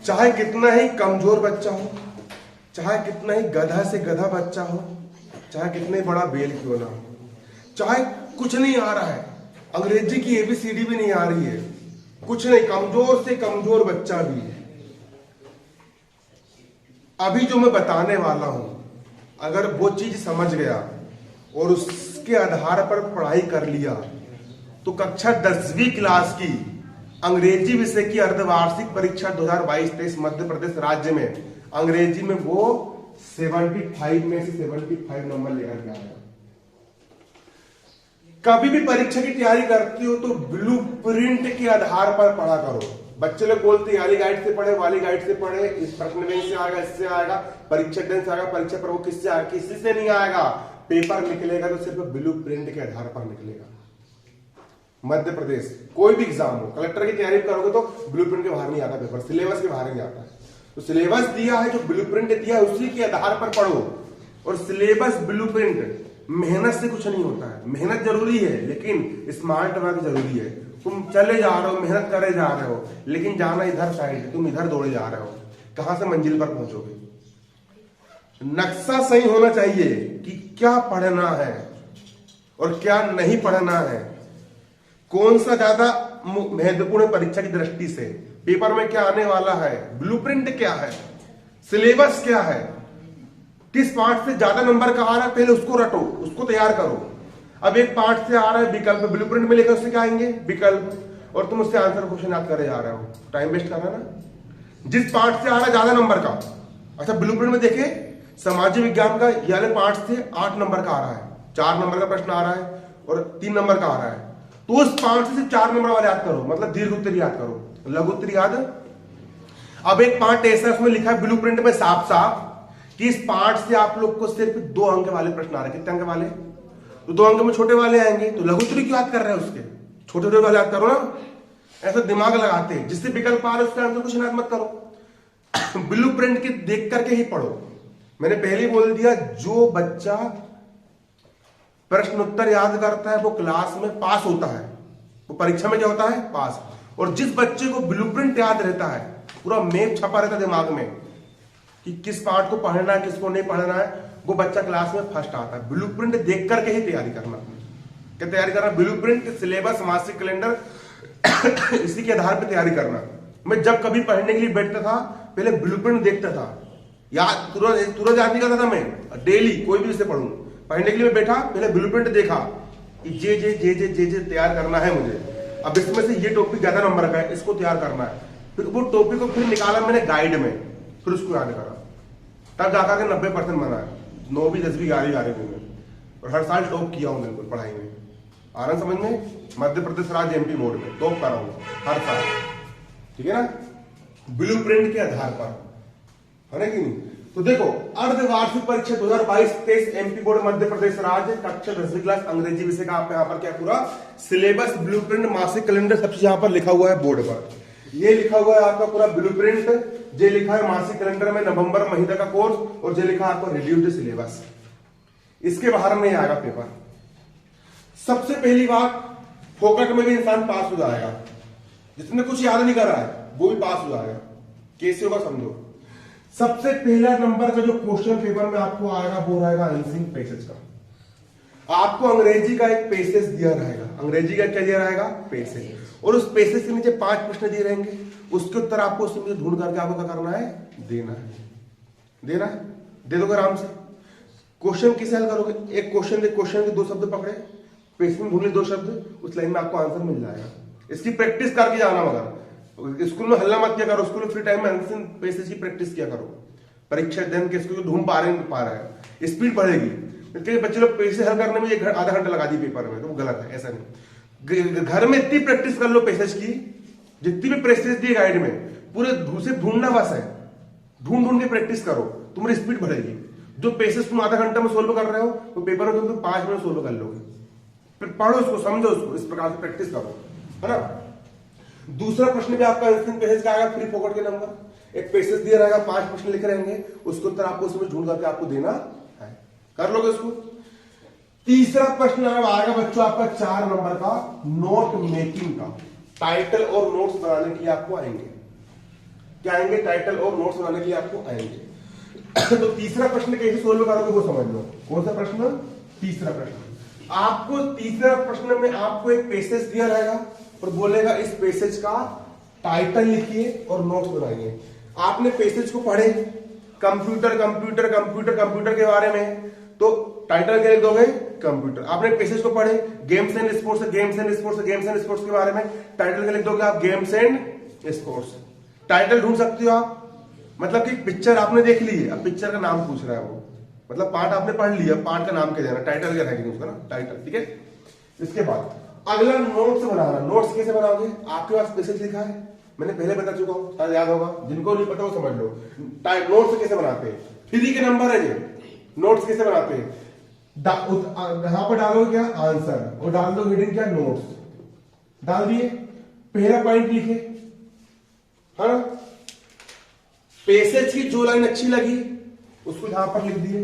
चाहे कितना ही कमजोर बच्चा हो, चाहे कितना ही गधा से गधा बच्चा हो, चाहे कितने बड़ा बेल क्यों ना हो, चाहे कुछ नहीं आ रहा है, अंग्रेजी की एबीसीडी भी नहीं आ रही है, कुछ नहीं, कमजोर से कमजोर बच्चा भी है, अभी जो मैं बताने वाला हूं, अगर वो चीज समझ गया और उसके आधार पर पढ़ाई कर लिया तो कक्षा 10वीं क्लास की अंग्रेजी विषय की अर्धवार्षिक परीक्षा 2022-23 मध्य प्रदेश राज्य में अंग्रेजी में वो 75 में से 75 नंबर लेकर के आएगा। कभी भी परीक्षा की तैयारी करती हो तो ब्लूप्रिंट के आधार पर पढ़ा करो। बच्चे लोग बोलते हैं वाली गाइड से पढ़े, वाली गाइड से पढ़े, इस प्रश्न बैंक से आएगा, इससे आएगा, परीक्षा दिन से आएगा, परीक्षा पर वो किससे आएगा, किसी से नहीं आएगा। पेपर निकलेगा तो सिर्फ ब्लूप्रिंट के आधार पर निकलेगा। मध्य प्रदेश कोई भी एग्जाम हो, कलेक्टर की तैयारी करोगे तो ब्लूप्रिंट के बाहर नहीं आता पेपर, सिलेबस के बाहर नहीं आता है। तो सिलेबस दिया है, जो ब्लूप्रिंट दिया है उसी के आधार पर पढ़ो। और सिलेबस ब्लूप्रिंट मेहनत से कुछ नहीं होता है, मेहनत जरूरी है लेकिन स्मार्ट वर्क जरूरी है। तुम चले जा रहे हो, मेहनत करे जा रहे हो, लेकिन जाना इधर साइड, तुम इधर दौड़े जा रहे हो, कहां से मंजिल पर पहुंचोगे। नक्शा सही होना चाहिए कि क्या पढ़ना है और क्या नहीं पढ़ना है, कौन सा ज्यादा महत्वपूर्ण परीक्षा की दृष्टि से, पेपर में क्या आने वाला है, ब्लूप्रिंट क्या है, सिलेबस क्या है, किस पार्ट से ज्यादा नंबर का आ रहा है, पहले उसको रटो, उसको तैयार करो। अब एक पार्ट से आ रहा है विकल्प, ब्लूप्रिंट में लिखा उससे क्या आएंगे विकल्प, और तुम उससे आंसर क्वेश्चन याद करे जा रहे हो, टाइम वेस्ट करना ना। जिस पार्ट से आ रहा है ज्यादा नंबर का, अच्छा ब्लूप्रिंट में देखे सामाजिक विज्ञान का ये वाले पार्ट से 8 नंबर का आ रहा है, 4 नंबर का प्रश्न आ रहा है और 3 नंबर का आ रहा है, तो उस पार्ट से सिर्फ 4 नंबर वाले याद करो, मतलब दीर्घ उत्तर याद करो, लघु उत्तर याद। अब एक पार्ट ऐसा है उसमें लिखा है ब्लूप्रिंट में साफ साफ कि इस पार्ट से आप लोग को सिर्फ 2 अंक वाले प्रश्न आ रहे हैं। कितने अंक वाले? तो 2 अंक में छोटे वाले आएंगे, तो लघु उत्तरी क्यों याद कर रहे हैं, उसके छोटे छोटे वाले याद करो ना, ऐसा दिमाग लगाते हैं। जिससे विकल्प आ रहे उसका आंसर कुछ याद मत करो, ब्लूप्रिंट के देख करके ही पढ़ो। मैंने पहले बोल दिया, जो बच्चा प्रश्न उत्तर याद करता है वो क्लास में पास होता है, वो परीक्षा में क्या होता है, पास। और जिस बच्चे को ब्लूप्रिंट याद रहता है, पूरा मैप छपा रहता है दिमाग में कि किस पार्ट को पढ़ना है, किसको नहीं पढ़ना है, वो बच्चा क्लास में फर्स्ट आता है। ब्लूप्रिंट देख करके ही तैयारी करना। क्या तैयारी करना? ब्लूप्रिंट, सिलेबस, मासिक कैलेंडर, इसी के आधार पर तैयारी करना। मैं जब कभी पढ़ने के लिए बैठता था पहले ब्लूप्रिंट देखता था, याद तुरंत याद नहीं करता था मैं, डेली कोई भी विषय पढ़ूं, पढ़ने के लिए मैं बैठा पहले ब्लूप्रिंट देखा कि जे जे जे जे जे जे तैयार करना है मुझे। अब इसमें से ये टॉपिक ज्यादा नंबर का है, इसको तैयार करना है। फिर वो टॉपिक को फिर निकाला मैंने गाइड में, फिर उसको याद करा, तब जाकर के 90% बना है। 9वीं 10वीं 11वीं में, और हर साल टॉप किया हूं बिल्कुल पढ़ाई में। आ रहा समझ में? मध्य प्रदेश राज्य एमपी बोर्ड में टॉप कर रहा हूं हर साल, ठीक है ना, ब्लूप्रिंट के आधार पर, है कि नहीं। तो देखो, अर्धवार्षिक परीक्षा 2022-23 एमपी बोर्ड मध्य प्रदेश राज्य कक्षा 10वीं क्लास अंग्रेजी विषय का आप यहाँ पर क्या पूरा सिलेबस, ब्लूप्रिंट, मासिक कैलेंडर सब चीज यहाँ पर लिखा हुआ है बोर्ड पर। ये लिखा हुआ है आपका पूरा ब्लूप्रिंट, जे लिखा है मासिक कैलेंडर में नवंबर महीने का कोर्स, और जे लिखा है आपको रिड्यूस्ड सिलेबस। इसके बाहर नहीं आएगा पेपर। सबसे पहली बात, फोकट में भी इंसान पास हो जाएगा, जिसने कुछ याद नहीं कर रहा है वो भी पास हो जाएगा। कैसे होगा समझो। सबसे पहला नंबर का जो क्वेश्चन पेपर में आपको आएगा वो रहेगा आंसरिंग पैसेज का। आपको अंग्रेजी का एक पैसेज दिया रहेगा, अंग्रेजी का क्या दिया रहेगा, पैसेज, और उस पैसेज के नीचे 5 प्रश्न दिए रहेंगे, उसके उत्तर आपको उसमें ढूंढ करके आपको क्या करना है, देना है। देना है, दे दोगे आराम से। क्वेश्चन किसे हल करोगे, एक क्वेश्चन दे, क्वेश्चन के 2 शब्द पकड़े, पैसेज में ढूंढ ले 2 शब्द, उस लाइन में आपको आंसर मिल जाएगा। इसकी प्रैक्टिस करके जाना, मगर स्कूल में हल्ला मत किया करो, स्कूल में फ्री टाइम में आंसर पैसेज की प्रैक्टिस किया करो। परीक्षा दिन के इसको ढूंढ पा रहा है, स्पीड बढ़ेगी। क्योंकि बच्चे लोग पैसेज हल करने में आधा घंटा लगा दी पेपर में, तो वो गलत है, ऐसा नहीं। घर में इतनी प्रैक्टिस कर लो पैसेज की, जितनी भी पैसेज दी गाइड में, पूरे दूसरे ढूंढना बस है, ढूंढ ढूंढ के प्रैक्टिस करो, तुम्हारी स्पीड बढ़ेगी। जो पैसेज तुम आधा घंटा में सोल्व कर रहे हो, तो पेपर में तुम 5 मिनट सोल्व कर लोगे। फिर पढ़ो उसको, समझो उसको, इस प्रकार से प्रैक्टिस करो, है ना। दूसरा प्रश्न भी आपका आंसरिंग पैसेज का आएगा, फ्री फोकट के नंबर। एक पैसेज दिया रहेगा, 5 प्रश्न लिखे रहेंगे, उसके उत्तर आपको उसमें ढूंढ करके आपको देना है, कर लोगे उसको। तीसरा प्रश्न आएगा बच्चों आपका 4 नंबर का, नोट मेकिंग का। टाइटल और नोट्स बनाने के लिए आपको आएंगे। क्या आएंगे, टाइटल और नोट्स बनाने के लिए आपको आएंगे। तो तीसरा प्रश्न कैसे सोल्व करोगे वो समझ लो। कौन सा प्रश्न? तीसरा प्रश्न। आपको तीसरा प्रश्न में आपको एक पैसेज दिया रहेगा और बोलेगा इस पैसेज का टाइटल लिखिए और नोट्स बनाइए। आपने पैसेज को पढ़े कंप्यूटर कंप्यूटर कंप्यूटर कंप्यूटर के बारे में, तो टाइटल क्या लिख दोगे? कंप्यूटर। आपने पैसेज को पढ़े games and sports games and sports games and sports के बारे में, टाइटल क्या लिख दोगे आप? Games and sports. टाइटल ढूंढ सकते हो आप, मतलब कि पिक्चर आपने देख ली है, अब पिक्चर का नाम पूछ रहा है वो, मतलब पार्ट आपने पढ़ लिया, पार्ट का नाम क्या देना, टाइटल क्या रहेगा उसका ना, टाइटल। ठीक है। इसके बाद अगला नोट्स बनाना। नोट्स कैसे बनाओगे? आपके पास पैसेज लिखा है, मैंने पहले बता चुका हूं, शायद याद होगा, जिनको नहीं पता वो समझ लो। नोट्स कैसे बनाते हैं? 3 के नंबर है ये। नोट्स कैसे बनाते हैं? यहां पर डालो क्या? आंसर, और डाल दो हेडिंग क्या? नोट्स। डाल दिए, पहला पॉइंट लिखे, हाँ। पैसेज की जो लाइन अच्छी लगी उसको यहां पर लिख दिए,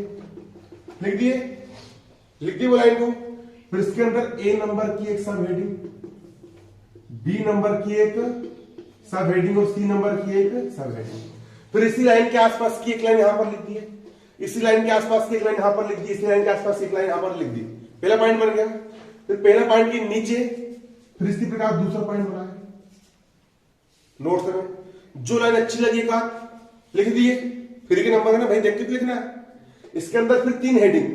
लिख दिए, लिख दी वो लाइन को। फिर इसके अंदर ए नंबर की एक सब हेडिंग, बी नंबर की एक सब हेडिंग और सी नंबर की एक सब हेडिंग। फिर इसी लाइन के आसपास की एक लाइन यहां पर लिख दी है, इसी लाइन के आसपास की एक लाइन यहां पर लिख दी, इसी लाइन के आसपास एक लाइन यहां पर लिख दी। पहला पॉइंट बन गया। फिर पहला पॉइंट के नीचे फिर इसी प्रकार दूसरा पॉइंट बना है नोट्स में। जो लाइन अच्छी लगी का लिख दिए, फिर के नंबर है ना भाई, देख के तो लिखना है। इसके अंदर फिर 3 हेडिंग,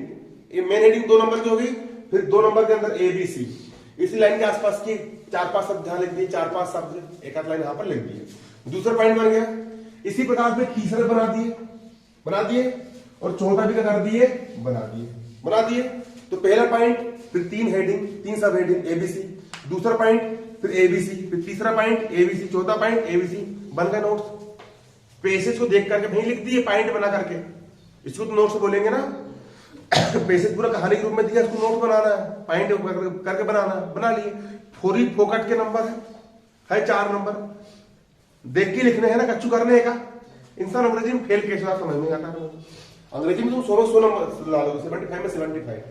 ये मेन हेडिंग 2 नंबर की हो गई, फिर 2 नंबर के अंदर ए बी सी, इसी लाइन के आसपास की 4-5 शब्द यहां लिख दिए, 4-5 शब्द एक आध लाइन यहां पर लिख दिए। दूसरा पॉइंट बन गया। इसी प्रकार से तीसरा बना दिए और चौथा भी क्या कर दिए? बना दिए। तो पहला पॉइंट, फिर 3 हेडिंग, 3 सब हेडिंग एबीसी, दूसरा पॉइंट फिर एबीसी, फिर तीसरा पॉइंट एबीसी, चौथा पॉइंट एबीसी, बन गए नोट्स। पैसेज को देख करके नहीं लिख दिए पॉइंट बना करके, इसको तो नोट्स बोलेंगे ना। पैसेज पूरा कहानी के रूप में दिया, इसको नोट बनाना है, पॉइंट करके बनाना, बना लिए। फोरी फोकट के नंबर है 4 नंबर, देख के लिखने है ना, कच्चू करने का। इंसान अंग्रेजी में फेल कैसे आप समझ नहीं आता है। अंग्रेजी में तुम 16 नंबर ला लो, 75 में 75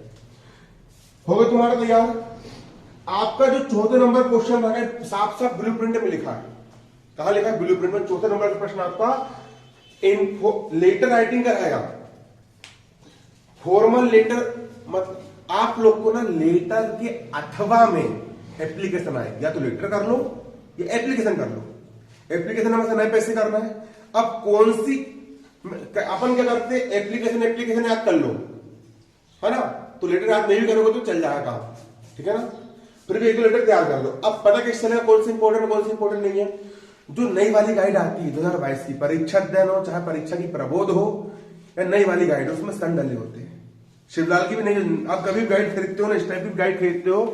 हो गए तुम्हारा तैयार। आपका जो चौथे नंबर क्वेश्चन है साफ साफ ब्लूप्रिंट में लिखा है। कहां लिखा है? ब्लूप्रिंट में। चौथे नंबर का प्रश्न आपका लेटर राइटिंग का रहेगा, फॉर्मल लेटर। मतलब आप लोग को ना लेटर के अथवा में एप्लीकेशन आएगी, या तो लेटर कर लो या एप्लीकेशन कर लो। एप्लीकेशन हमें नए पैसे करना है। अब कौन सी अपन क्या करते हैं? एप्लीकेशन याद कर लो, है ना, तो लेटर याद नहीं भी करोगे तो चल जाएगा काम, ठीक है ना। फिर भी एक लेटर तैयार कर लो। अब पता कैसे चलेगा कौन सी इंपॉर्टेंट कौन सी इंपॉर्टेंट नहीं है? जो नई वाली गाइड आती है 2022 की, परीक्षा अध्ययन हो चाहे परीक्षा की प्रबोध हो या नई वाली गाइड हो, उसमें सन डले होते हैं। शिवलाल की भी नहीं। आप कभी गाइड खरीदते हो ना, इस टाइप की गाइड खरीदते हो,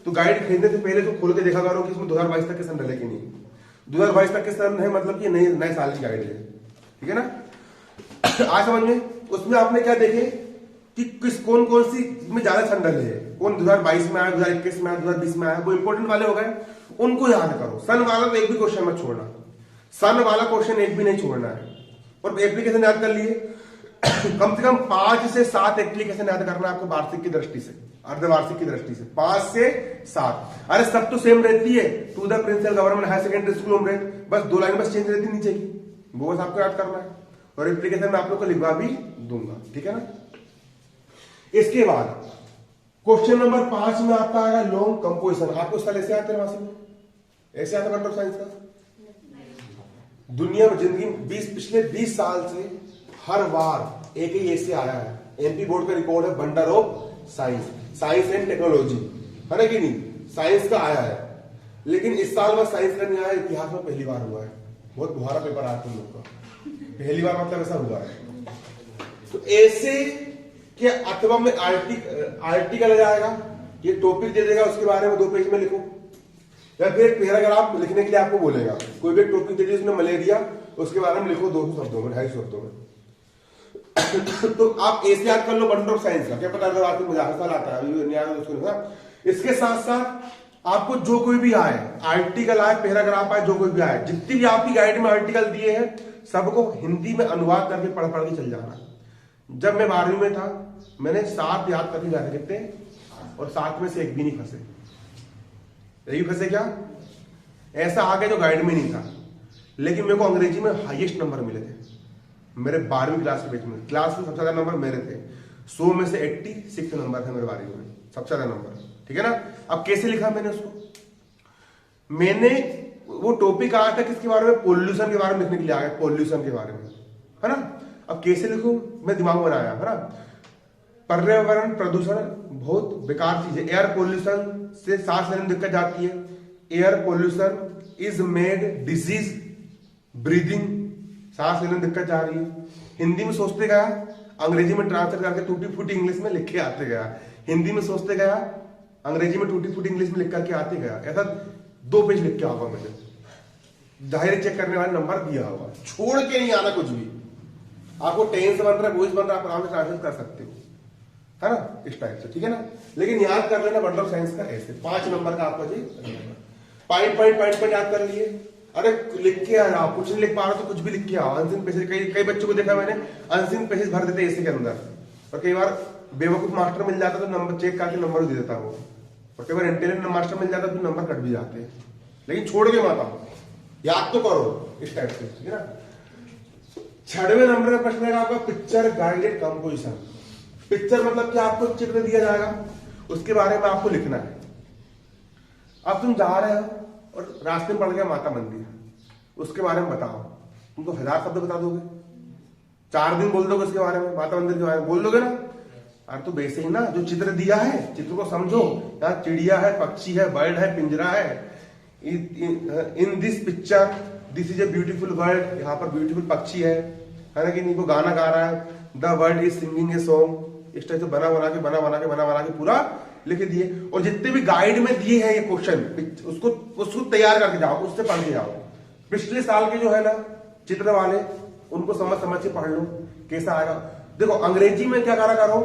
तो गाइड खरीदने से पहले तो खोल के देखा करो कि इसमें 2022 तक के सन डले कि नहीं। 2022 तक के सन है मतलब कि नए साल की गाइड है, ठीक है ना। आज समझ में, उसमें आपने क्या देखे कि कौन कौन सी में ज्यादा सन डले है, कौन 2022 में आया, 2021 में आया, 2020 में आया, वो इंपॉर्टेंट वाले हो गए, उनको याद करो। सन वाला तो एक भी क्वेश्चन मत छोड़ना, सन वाला क्वेश्चन एक भी नहीं छोड़ना है। और एप्लीकेशन याद कर लिए, कम से कम 5 से 7 एप्लीकेशन याद करना आपको वार्षिक की दृष्टि से, अर्धवार्षिक की दृष्टि से 5 से 7। अरे सब तो सेम रहती है, to the principal government higher secondary school Umred, बस 2 लाइन बस चेंज रहती है नीचे की, वो बस आपको याद करना है। और एप्लीकेशन में आप लोग को लिखवा भी दूंगा, ठीक है ना। इसके बाद क्वेश्चन नंबर 5 में आपका आएगा लॉन्ग कंपोजिशन। आपको स्थल ऐसे आते हैं, ऐसे आता कंट्रोल साइंस का। दुनिया में जिंदगी पिछले 20 साल से हर बार एक ही ऐसे आया है, एमपी बोर्ड का रिकॉर्ड है, wonder of science and technology, है ना कि नहीं, साइंस का आया है। लेकिन इस साल बस साइंस का नहीं आया, इतिहास में पहली बार हुआ है। बहुत बुहारा पेपर आया तुम लोग का, पहली बार मतलब ऐसा हुआ है। तो ऐसे के अथवा में आर्टिकल जाएगा, ये टॉपिक दे देगा, उसके बारे में 2 पेज में लिखो, या फिर एक पैराग्राफ लिखने के लिए आपको बोलेगा, कोई भी टॉपिक दे दिया उसमें मलेरिया, उसके बारे में लिखो 200 शब्दों में, 250 शब्दों में। तो आप ऐसे याद कर लो वंडर ऑफ साइंस का, क्या पता अगर आपको मजाक साल आता है। इसके साथ साथ आपको जो कोई भी आए, आर्टिकल आए, पैराग्राफ आए, जो कोई भी आए, जितनी भी आपकी गाइड में आर्टिकल दिए हैं सबको हिंदी में अनुवाद करके पढ़ के चल जाना। जब मैं 12वीं में था मैंने 7 याद करके जाते कितने, और 7 में से एक भी नहीं फंसे। यही फंसे क्या? ऐसा आ गया जो गाइड में नहीं था। लेकिन मेरे को अंग्रेजी में हाईएस्ट नंबर मिले थे मेरे 12वीं क्लास के बैच में। क्लास में सबसे ज्यादा नंबर मेरे थे, 100 में से 86 नंबर थे मेरे 12वीं में, सबसे ज्यादा नंबर। ठीक है ना। अब कैसे लिखा मैंने उसको, मैंने वो टॉपिक आया था किसके बारे में, पोल्यूशन के बारे में लिखने के लिए आ गया, पोल्यूशन के बारे में, है ना। अब कैसे लिखूं, मैं दिमाग बनाया, है ना। पर्यावरण प्रदूषण बहुत बेकार चीज है। एयर पोल्यूशन से सांस लेने में दिक्कत जाती है। Air pollution is made disease breathing, सांस लेने में दिक्कत जा रही है। हिंदी में सोचते गया, अंग्रेजी में ट्रांसलेट करके टूटी फूटी इंग्लिश में लिख के आते गया, हिंदी में सोचते गया, अंग्रेजी में टूटी फूटी इंग्लिश में लिख करके आते गया। ऐसा 2 पेज लिख के आऊंगा मैंने, जाहिर चेक करने वाले नंबर दिया होगा, छोड़ के नहीं आना कुछ भी। आपको टेंस बन रहा है, वॉइस बन रहा है, आप आराम से ट्रांसलेट कर सकते हो, है ना, इस टाइप से। ठीक है ना। लेकिन याद कर लेना वंडर ऑफ साइंस का ऐसे 5 नंबर का आपका जी पॉइंट पॉइंट पॉइंट पॉइंट याद कर लिए। अरे लिख के आ जाओ, कुछ नहीं लिख पा रहा तो कुछ भी लिख के आओ। अनसीन पेजेस, कई बच्चों को देखा मैंने अनसीन पेजेस भर देते ऐसे के अंदर, और कई बार बेवकूफ मास्टर मिल जाता तो नंबर चेक करके नंबर दे देता वो, और कई बार इंटेलिजेंट मास्टर मिल जाता तो नंबर कट भी जाते हैं। लेकिन छोड़ के मत आओ, याद तो करो इस टाइप से। ठीक है ना। 6वें नंबर का प्रश्न है आपका पिक्चर गाइडेड कंपोजिशन। पिक्चर मतलब क्या, आपको चित्र दिया जाएगा, उसके बारे में आपको लिखना है। अब तुम जा रहे हो और रास्ते में पड़ गया माता मंदिर, उसके बारे में बताओ। तुम तो 1000 शब्द बता दोगे, 4 दिन बोल दोगे उसके बारे में, माता मंदिर के बारे में बोल दोगे ना। अरे तो वैसे ही ना, जो चित्र दिया है चित्र को समझो। यहाँ चिड़िया है, पक्षी है, बर्ड है, पिंजरा है। In this picture this is a beautiful word, यहाँ पर ब्यूटीफुल पक्षी है ना कि नहीं, वो गाना गा रहा है, the word is singing a song. इस टाइप से बना बना के पूरा लिख दिए। और जितने भी गाइड में दिए हैं ये क्वेश्चन, उसको तैयार करके जाओ, उससे पढ़ के जाओ। पिछले साल के जो है ना चित्र वाले, उनको समझ के पढ़ लो कैसा आएगा। देखो अंग्रेजी में क्या करा करो,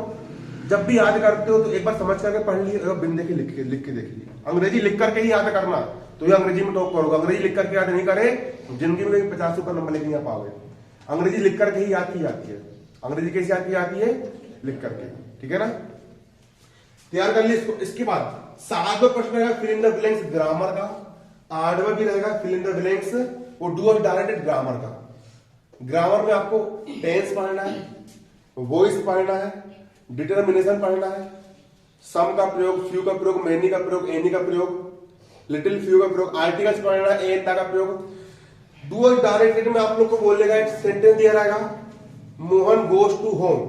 जब भी याद करते हो तो एक बार समझ करके पढ़ लिए, बिन देखे लिख के देख लिए। अंग्रेजी लिख करके ही याद करना, तो ये अंग्रेजी में टॉप करोगे। अंग्रेजी लिख करके याद नहीं करे जिंदगी में 50 ऊपर नंबर लेके नहीं पाओगे। अंग्रेजी लिख करके ही याद की जाती है। अंग्रेजी कैसे याद की जाती है, लिख करके। ठीक है ना। तैयार कर लिए इसको। इसके बाद 7वां प्रश्न रहेगा fill in the blanks grammar का, 8वां भी रहेगा फिल इन द ब्लैंक्स वो डू और डायरेक्टेड ग्रामर का। ग्रामर में आपको टेंस पढ़ना है, वॉइस पढ़ना है, डिटर्मिनेशन पढ़ना है, सम का प्रयोग, फ्यू का प्रयोग, मैनी का प्रयोग, एनी का प्रयोग, लिटिल फ्यू का प्रयोग, आर्टिकल्स पढ़ना है, एन का प्रयोग। डू और डायरेक्टेड में आप लोग को बोलेगा, एक सेंटेंस दिया रहेगा, मोहन गोज टू होम,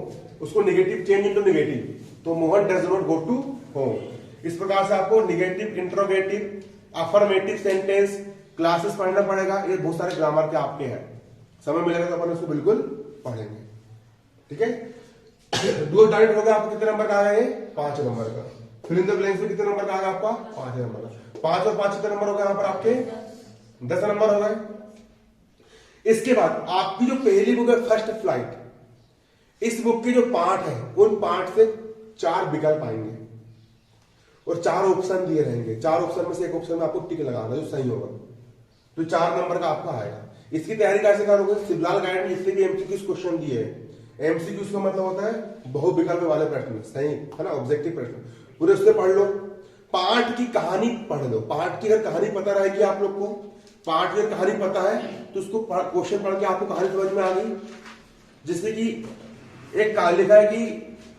उसको नेगेटिव चेंज इनटू नेगेटिव, तो Mohan does not go to home. इस प्रकार से आपको negative, interrogative, affirmative sentence classes पढ़ना पड़ेगा। ये बहुत सारे ग्रामर के आपके हैं, समय मिलेगा तो अपन उसको बिल्कुल पढ़ेंगे। ठीक है। डू और डायरेक्ट होगा आपको कितने नंबर का आएगा, ये 5 नंबर का। फिल इन द ब्लैंक्स में कितने नंबर का आएगा आपका, 5 नंबर का। 5 और 5 कितने नंबर हो गए यहाँ पर आपके, 10 नंबर हो गए। इसके बाद आपकी जो पहली बुक है फर्स्ट फ्लाइट, इस बुक के जो पार्ट है उन पार्ट से 4 विकल्प आएंगे और 4 ऑप्शन दिए रहेंगे। 4 ऑप्शन में से एक ऑप्शन में आपको टिक लगाना जो सही होगा, तो 4 नंबर का आपका आएगा। इसकी तैयारी कैसे करोगे, शिवलाल गाइड में इससे भी एमसीक्यू क्वेश्चन दिए हैं। एमसीक्यू का मतलब होता है बहुविकल्प वाले प्रश्न, सही है ना, ऑब्जेक्टिव प्रश्न, पूरे उससे पढ़ लो। पाठ की कहानी पढ़ लो। पाठ की अगर कहानी पता रहेगी आप लोग को, पाठ की अगर कहानी पता है तो उसको क्वेश्चन पढ़ के आपको कहानी समझ में आ गई। जैसे कि एक लिखा है कि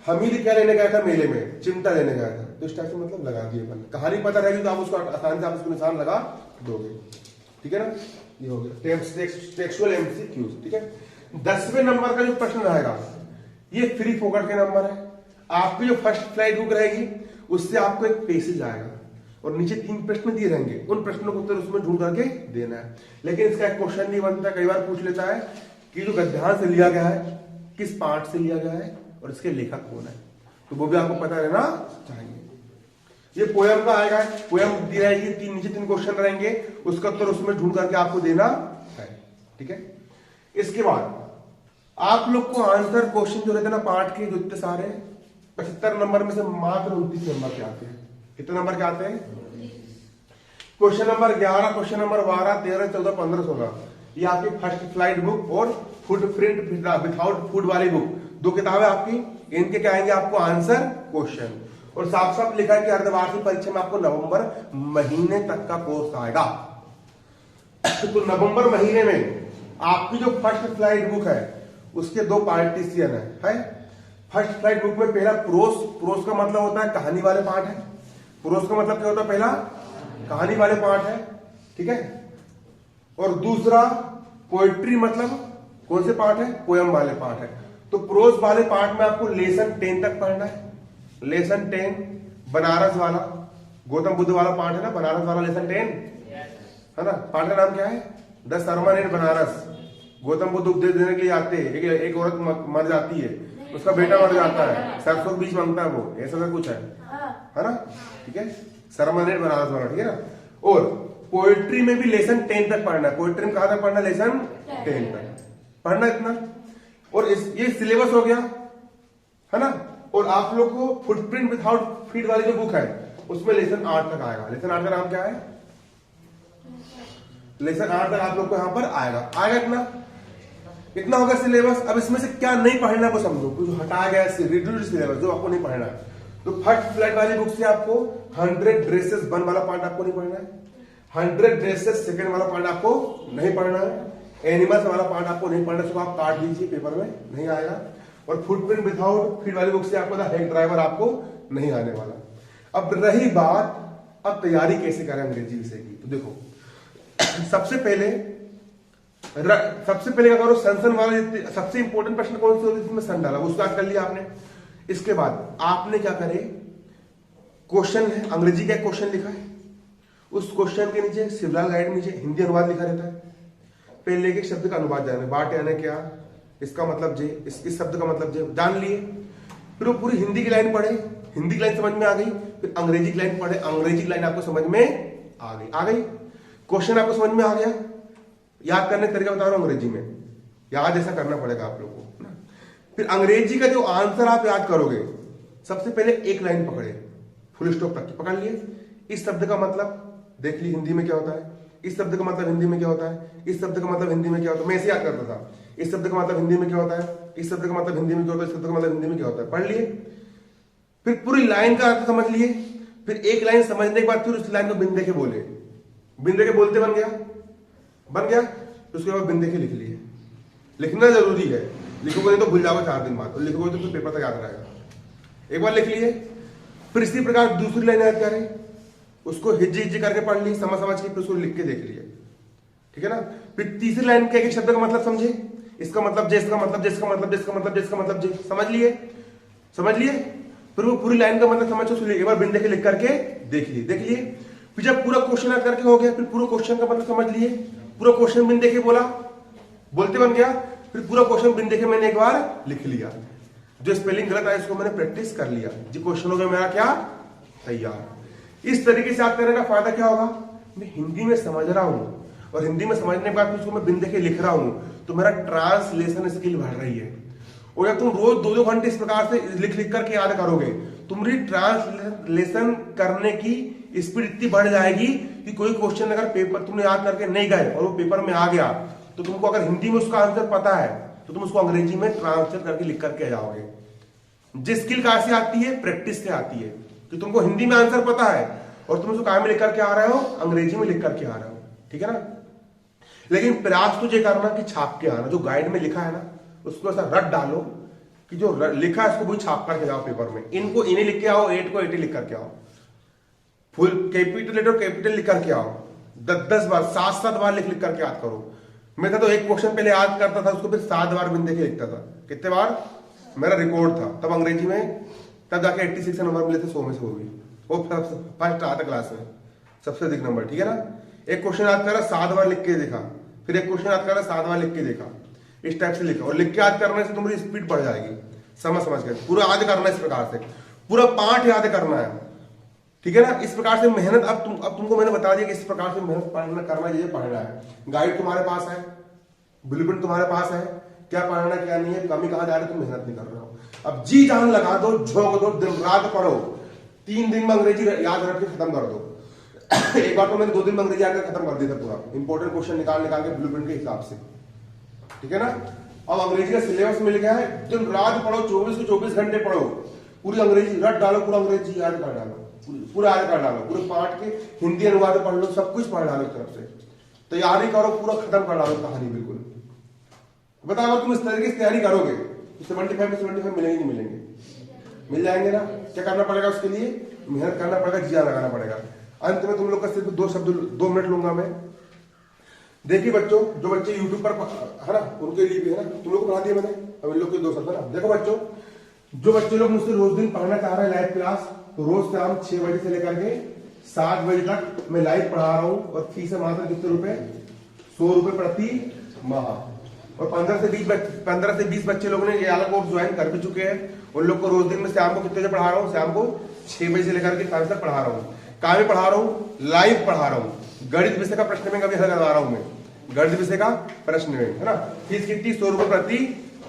हमीद क्या लेने गया था मेले में, चिमटा लेने गया था, तो इस टाइप से मतलब लगा दिए अपन। कहानी पता रहेगी तो आप उसको आसानी से आप उसको निशान लगा दोगे। ठीक है ना, ये हो गया टेक्सुअल एमसीक्यूज। ठीक है। 10वें नंबर का जो प्रश्न रहेगा ये फ्री फोकट के नंबर है। आपकी जो फर्स्ट फ्लाइट बुक रहेगी उससे आपको एक पैसेज आएगा और नीचे 3 प्रश्न दिए रहेंगे, उन प्रश्नों को उत्तर उसमें ढूंढ करके देना है। लेकिन इसका एक क्वेश्चन नहीं बनता, कई बार पूछ लेता है कि जो गद्यांश से लिया गया है किस पार्ट से लिया गया है और इसके लेखक कौन है, तो वो भी आपको पता रहना चाहिए। ये पोयम का आएगा, पोयम दी रहेगी, नीचे 3 क्वेश्चन रहेंगे, उसका उत्तर उसमें ढूंढ करके आपको देना है। ठीक है। इसके बाद आप लोग को आंसर क्वेश्चन जो रहते ना पार्ट के, जो इतने सारे 75 नंबर में से मात्र 29 नंबर के आते हैं। कितने नंबर के आते हैं, क्वेश्चन नंबर 11, क्वेश्चन नंबर 12, 13, 14, 15, 16, ये आपकी फर्स्ट फ्लाइट बुक और फुटप्रिंट विदाउट फूड वाली बुक, 2 किताबें आपकी। इनके क्या आएंगे आपको आंसर क्वेश्चन, और साफ साफ लिखा है कि अर्धवार्षिक परीक्षा में आपको नवंबर महीने तक का कोर्स आएगा। तो नवंबर महीने में आपकी जो फर्स्ट फ्लाइट बुक है उसके दो पार्टीशियन है। फर्स्ट फ्लाइट बुक में पहला प्रोस का मतलब होता है कहानी वाले पार्ट है। प्रोस का मतलब क्या होता है? पहला कहानी वाले पार्ट है, ठीक है। और दूसरा पोएट्री मतलब कौन से पार्ट है? पोयम वाले पार्ट है। तो प्रोस वाले पार्ट में आपको लेसन 10 तक पढ़ना है। लेसन 10 बनारस वाला, गौतम बुद्ध वाला पार्ट है ना, बनारस वाला लेसन 10 है ना। पार्ट का नाम क्या है? द सरमन इन बनारस। गौतम बुद्ध उपदेश देने के लिए आते हैं, एक औरत मर जाती है, उसका बेटा मर जाता है, सरसों के बीज मांगता है वो, ऐसा सब कुछ है ना, ठीक है। सरमन इन बनारस वाला, ठीक है ना। और पोएट्री में भी लेसन 10 तक पढ़ना है। पोएट्री में कहां तक पढ़ना? लेसन 10 तक पढ़ना इतना। और ये सिलेबस हो गया, है ना। और आप लोग को फुटप्रिंट विदाउट फीट वाली जो बुक है उसमें लेसन 8 तक आएगा। लेसन 8 का नाम क्या है? लेसन 8 तक आप लोग को यहां पर आएगा इतना होगा सिलेबस। अब इसमें से क्या नहीं पढ़ना वो समझो, कुछ हटा गया रिड्यूस्ड सिलेबस जो आपको नहीं पढ़ना है। तो फर्स्ट फ्लाइट वाली बुक से आपको 100 ड्रेसेस 1 वाला पार्ट आपको नहीं पढ़ना है, 100 ड्रेसेस सेकंड वाला पार्ट आपको नहीं पढ़ना है, एनिमल्स वाला पार्ट आपको नहीं पढ़ना, उसको आप काट दीजिए, पेपर में नहीं आएगा। और फुटप्रिंट विदाउट फीट वाली बुक से आपको हेड ड्राइवर आपको नहीं आने वाला। अब रही बात अब तैयारी कैसे करें अंग्रेजी विषय की, तो देखो सबसे पहले क्या करो, सन वाले सबसे इंपॉर्टेंट प्रश्न कौन से होते हैं जिसमें सन डाला, उसको आज कर लिया आपने। इसके बाद आपने क्या करे, क्वेश्चन है अंग्रेजी का क्वेश्चन लिखा है, उस क्वेश्चन के नीचे शिवलाल गाइड नीचे हिंदी अनुवाद लिखा रहता है। पहले एक शब्द का अनुवाद जाने, बाट यानी क्या, इसका मतलब जे, इस शब्द का मतलब जे जान लिए, फिर वो पूरी हिंदी की लाइन पढ़े, हिंदी की लाइन समझ में आ गई, फिर अंग्रेजी की लाइन पढ़े, अंग्रेजी की लाइन आपको समझ में आ गई, क्वेश्चन आपको समझ में आ गया। याद करने का तरीका बता रहा हूं अंग्रेजी में, याद ऐसा करना पड़ेगा आप लोगों को ना। फिर अंग्रेजी का जो आंसर आप याद करोगे, सबसे पहले एक लाइन पकड़े, फुल स्टॉप तक पकड़ लिए, इस शब्द का मतलब देख ली हिंदी में क्या होता है, इस शब्द का मतलब हिंदी में क्या होता है, इस शब्द का मतलब हिंदी में क्या होता है, मैं ऐसे याद करता था, इस शब्द का मतलब हिंदी में क्या होता है, इस शब्द का मतलब हिंदी में क्या होता है, इस शब्द का मतलब हिंदी में क्या होता है, पढ़ लिए। फिर पूरी लाइन का अर्थ समझ लिए, फिर एक लाइन समझने के बाद फिर उस लाइन को बिन देखे बोले, बिन देखे बोलते बन गया, तो उसके बाद बिन देखे लिख लिए। लिखना जरूरी है, लिखोगे नहीं तो भूल जाओगे 4 दिन बाद, और लिखोगे तो फिर पेपर तक याद रहेगा। एक बार लिख लिए, फिर इसी प्रकार दूसरी लाइन याद करें, उसको हिज्जी करके पढ़ ली, समझ के फिर उसको लिख के देख लिए, ठीक है ना। फिर तीसरी लाइन के एक शब्द का मतलब समझे, इसका मतलब जे, इसका मतलब जे, इसका मतलब जे, इसका मतलब जे, इसका मतलब जे, समझ लिए। फिर वो पूरी लाइन का मतलब समझ एक बार बिन देखे लिख करके देख लिए। फिर जब पूरा क्वेश्चन याद करके हो गया, फिर पूरा क्वेश्चन का मतलब समझ लिए, पूरा क्वेश्चन बिन देखे बोलते बन गया, फिर पूरा क्वेश्चन बिन देखे मैंने एक बार लिख लिया, जो स्पेलिंग गलत आया इसको मैंने प्रैक्टिस कर लिया जी, क्वेश्चन हो गया मेरा क्या तैयार। इस तरीके से याद करने का फायदा क्या होगा, मैं हिंदी में समझ रहा हूं और हिंदी में समझने के बाद उसको मैं बिन देखे लिख रहा हूं, तो मेरा ट्रांसलेशन स्किल बढ़ रही है। और जब तुम रोज 2-2 घंटे इस प्रकार से लिख करके याद करोगे, तुम्हारी ट्रांसलेशन करने की स्पीड इतनी बढ़ जाएगी कि कोई क्वेश्चन अगर पेपर तुमने याद करके नहीं गए और वो पेपर में आ गया, तो तुमको अगर हिंदी में उसका आंसर पता है तो तुम उसको अंग्रेजी में ट्रांसलेट करके लिख करके आ जाओगे। जिस स्किल कहां से आती है, प्रैक्टिस से आती है, कि तुमको हिंदी में आंसर पता है और तुम उसको कहां में लिख करके आ रहे हो, अंग्रेजी में लिख करके आ रहे हो, ठीक है ना। लेकिन प्रयास तुझे करना कि छाप के आना, जो गाइड में लिखा है ना उसको ऐसा रट डालो कि जो लिखा है उसको वही छाप करके जाओ पेपर में। इनको इन्हें लिख के आओ, 8 को 80 लिख करके आओ, फुल कैपिटल लेटर कैपिटल लिख करके आओ, 10-10 बार 7-7 बार लिख करके याद करो। मैं था तो एक क्वेश्चन पहले याद करता था, उसको फिर 7 बार बिन देखे लिखता था, कितने बार मेरा रिकॉर्ड था तब अंग्रेजी में, तब जाके 86 नंबर मिले थे 100 में से, वो भी वो फर्स्ट आता क्लास में सबसे अधिक नंबर, ठीक है ना। एक क्वेश्चन याद करा 7 बार लिख के देखा, फिर एक क्वेश्चन याद करा 7 बार लिख के देखा, इस टाइप से लिखा, और लिख के याद करने से तुम्हारी स्पीड बढ़ जाएगी, समझ के पूरा याद करना, इस प्रकार से पूरा पाठ याद करना है, ठीक है ना। इस प्रकार से मेहनत अब तुमको मैंने बता दिया कि इस प्रकार से मेहनत करना चाहिए, पढ़ना है। गाइड तुम्हारे पास है, ब्लूप्रिंट तुम्हारे पास है, क्या पढ़ना क्या नहीं है, कमी कहां जा रही है, तुम मेहनत नहीं कर रहे हो। अब जी जान लगा दो, झोंक दो, दिन रात पढ़ो, 3 दिन में अंग्रेजी याद रख के खत्म कर दो। एक बार तो मैंने 2 दिन में अंग्रेजी याद खत्म कर दिया था पूरा, इंपॉर्टेंट क्वेश्चन निकाल के ब्लूप्रिंट के हिसाब से, ठीक है ना। अब अंग्रेजी का सिलेबस मिल गया है, दिन रात पढ़ो, 24 से 24 घंटे पढ़ो, पूरी अंग्रेजी रट डालो, पूरा अंग्रेजी याद कर डालो, पूरा याद कर डालो, पूरे पाठ के हिंदी अनुवाद पढ़ लो, सब कुछ पढ़ डालो एक तरफ से, तैयारी करो, पूरा खत्म कर डालो कहानी बिल्कुल। बताओ तुम इस तरीके से तैयारी करोगे तो 75 में 75 मिलेंगे नहीं मिलेंगे? मिल जाएंगे ना। क्या करना पड़ेगा उसके लिए? मेहनत करना पड़ेगा, जिया लगाना पड़ेगा। अंत में तुम लोग का सिर्फ 2 मिनट लूंगा मैं। देखिए बच्चों, जो बच्चे यूट्यूब पर है ना, उनके लिए भी है ना, तुम लोग को पढ़ा दिया मैंने, अब इन लोग के 2 शब्द है ना। देखो बच्चों, जो बच्चे लोग मुझसे रोज दिन पढ़ना चाह रहे हैं लाइव क्लास, तो रोज शाम 6 बजे से लेकर के 7 बजे तक मैं लाइव पढ़ा रहा हूँ। और फीस है मात्र कितने रुपए? 100 रुपए प्रति माह। और 15 से 20 बच्चे लोगों ने ये वाला कोर्स ज्वाइन कर भी चुके हैं। उन लोग को रोज दिन में शाम को कितने बजे पढ़ा रहा हूँ? शाम को 6 बजे से लेकर के 5 तक पढ़ा रहा हूँ। कहाँ भी पढ़ा रहा हूँ? लाइव पढ़ा रहा हूँ। गणित विषय का प्रश्न बैंक अभी हल करवा रहा हूँ मैं, गणित विषय का प्रश्न बैंक है ना। फीस कितनी? 100 रुपए प्रति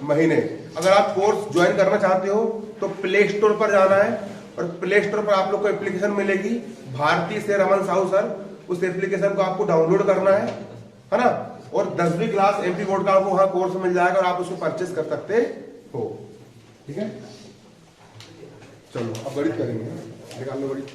महीने। अगर आप कोर्स ज्वाइन करना चाहते हो तो प्ले स्टोर पर जाना है, और प्ले स्टोर पर आप लोग को एप्लीकेशन मिलेगी भारती से रमन साहू सर। उस एप्लीकेशन को आपको डाउनलोड करना है ना। और 10वीं क्लास एमपी बोर्ड का आपको वहां कोर्स मिल जाएगा और आप उसको परचेस कर सकते हो। ठीक है, चलो अब गणित करेंगे, निकाल लो गणित।